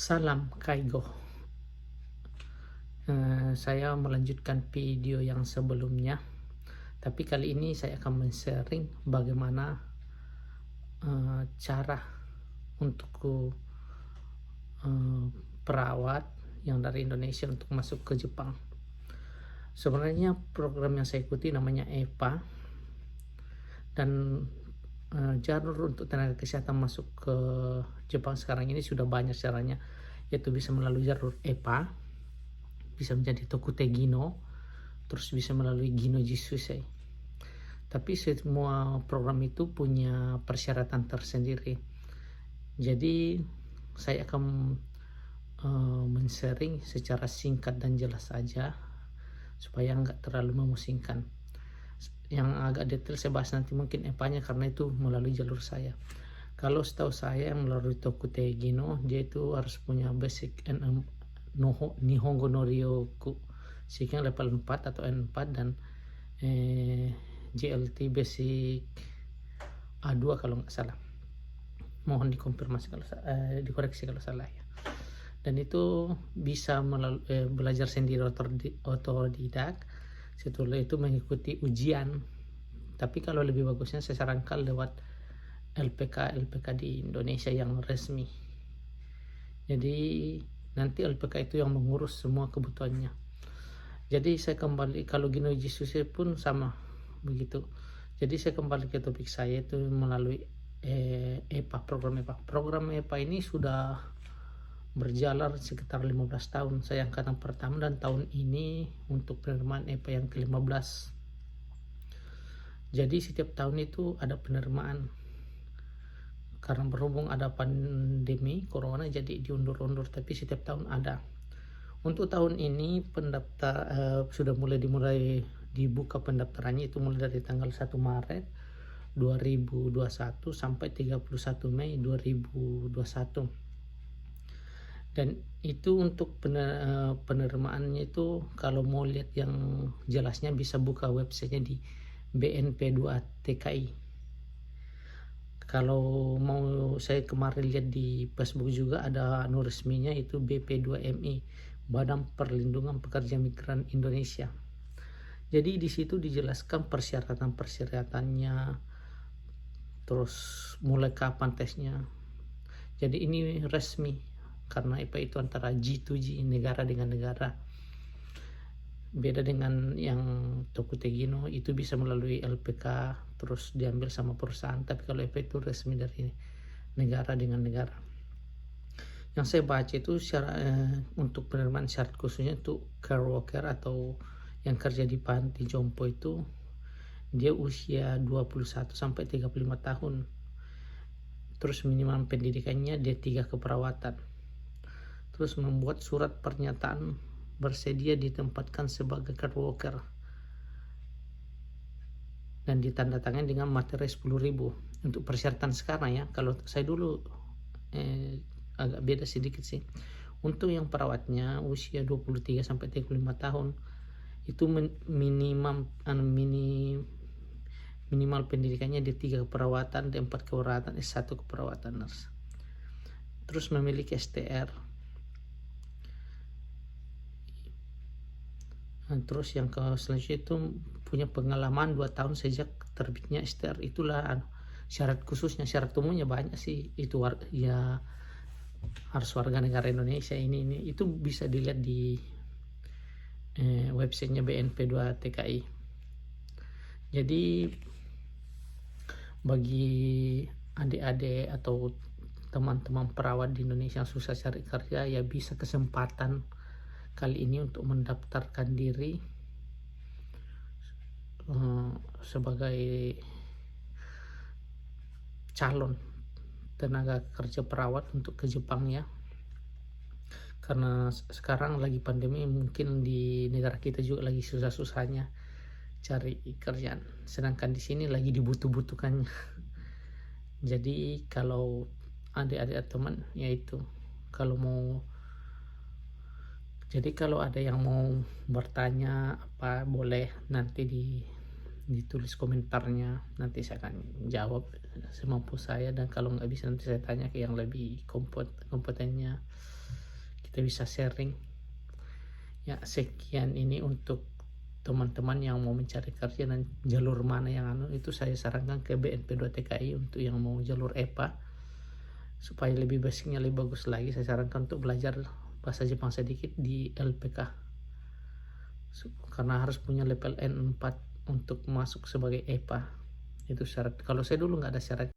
Salam Kaigo. Saya melanjutkan video yang sebelumnya, tapi kali ini saya akan men-sharing bagaimana cara untuk eh, perawat yang dari Indonesia untuk masuk ke Jepang. Sebenarnya program yang saya ikuti namanya EPA, dan jalur untuk tenaga kesehatan masuk ke Jepang sekarang ini sudah banyak caranya, yaitu bisa melalui jalur EPA, bisa menjadi Tokute Gino, terus bisa melalui Gino Jisusei. Tapi semua program itu punya persyaratan tersendiri. Jadi saya akan men-sharing secara singkat dan jelas saja supaya nggak terlalu memusingkan. Yang agak detail saya bahas nanti mungkin EPA-nya karena itu melalui jalur saya. Kalau setahu saya melalui Tokute Gino, dia itu harus punya basic Nihongo no Ryoku sekian level 4 atau N4, dan JLT basic A2 kalau nggak salah. Mohon dikonfirmasi kalau dikoreksi kalau salah ya. Dan itu bisa belajar sendiri otodidak. Setelah itu mengikuti ujian. Tapi kalau lebih bagusnya saya sarankan lewat LPK di Indonesia yang resmi. Jadi nanti LPK itu yang mengurus semua kebutuhannya. Jadi saya kembali, kalau Gino Jisusei pun sama begitu. Jadi saya kembali ke topik saya itu melalui EPA, program EPA. Program EPA ini sudah berjalan sekitar 15 tahun. Saya angkatan pertama dan tahun ini untuk penerimaan EPA yang ke-15. Jadi setiap tahun itu ada penerimaan. Karena berhubung ada pandemi corona jadi diundur-undur, tapi setiap tahun ada. Untuk tahun ini sudah dimulai dibuka pendaftarannya, itu mulai dari tanggal 1 Maret 2021 sampai 31 Mei 2021. Dan itu untuk penerimaannya itu kalau mau lihat yang jelasnya bisa buka websitenya di BNP2TKI. Kalau mau, saya kemarin lihat di Facebook juga ada resminya, itu BP2MI, Badan Perlindungan Pekerja Migran Indonesia. Jadi di situ dijelaskan persyaratan-persyaratannya, terus mulai kapan tesnya. Jadi ini resmi karena IPA itu antara G2G, negara dengan negara. Beda dengan yang Tokute Gino, itu bisa melalui LPK terus diambil sama perusahaan, tapi kalau IPA itu resmi dari negara dengan negara. Yang saya baca itu untuk penerimaan syarat khususnya untuk care worker atau yang kerja di panti jompo itu dia usia 21 sampai 35 tahun. Terus minimal pendidikannya D3 keperawatan. Terus membuat surat pernyataan bersedia ditempatkan sebagai care worker dan ditandatangani dengan materai 10.000. Untuk persyaratan sekarang ya, kalau saya dulu agak beda sedikit sih. Untuk yang perawatnya usia 23 sampai 35 tahun itu minimal pendidikannya D3 keperawatan, D4 keperawatan, S1 keperawatan nurse. Terus memiliki STR. Terus yang selanjutnya itu punya pengalaman 2 tahun sejak terbitnya STR. Itulah syarat khususnya. Syarat umumnya banyak sih, itu ya harus warga negara Indonesia. Ini itu bisa dilihat di websitenya BNP2TKI. Jadi bagi adik-adik atau teman-teman perawat di Indonesia yang susah cari kerja, ya bisa kesempatan kali ini untuk mendaftarkan diri sebagai calon tenaga kerja perawat untuk ke Jepang ya. Karena sekarang lagi pandemi, mungkin di negara kita juga lagi susah-susahnya cari kerjaan, sedangkan di sini lagi dibutuh-butuhkannya. Jadi kalau adik-adik teman yaitu kalau ada yang mau bertanya apa, boleh nanti ditulis komentarnya, nanti saya akan jawab semampu saya, dan kalau nggak bisa nanti saya tanya ke yang lebih kompetennya. kita bisa sharing. Ya, sekian ini untuk teman-teman yang mau mencari kerja dan jalur mana yang itu saya sarankan ke BNP2TKI untuk yang mau jalur EPA supaya lebih basicnya lebih bagus lagi. Saya sarankan untuk belajar bahasa Jepang sedikit di LPK karena harus punya level N4 untuk masuk sebagai EPA. Itu syarat. Kalau saya dulu nggak ada syarat.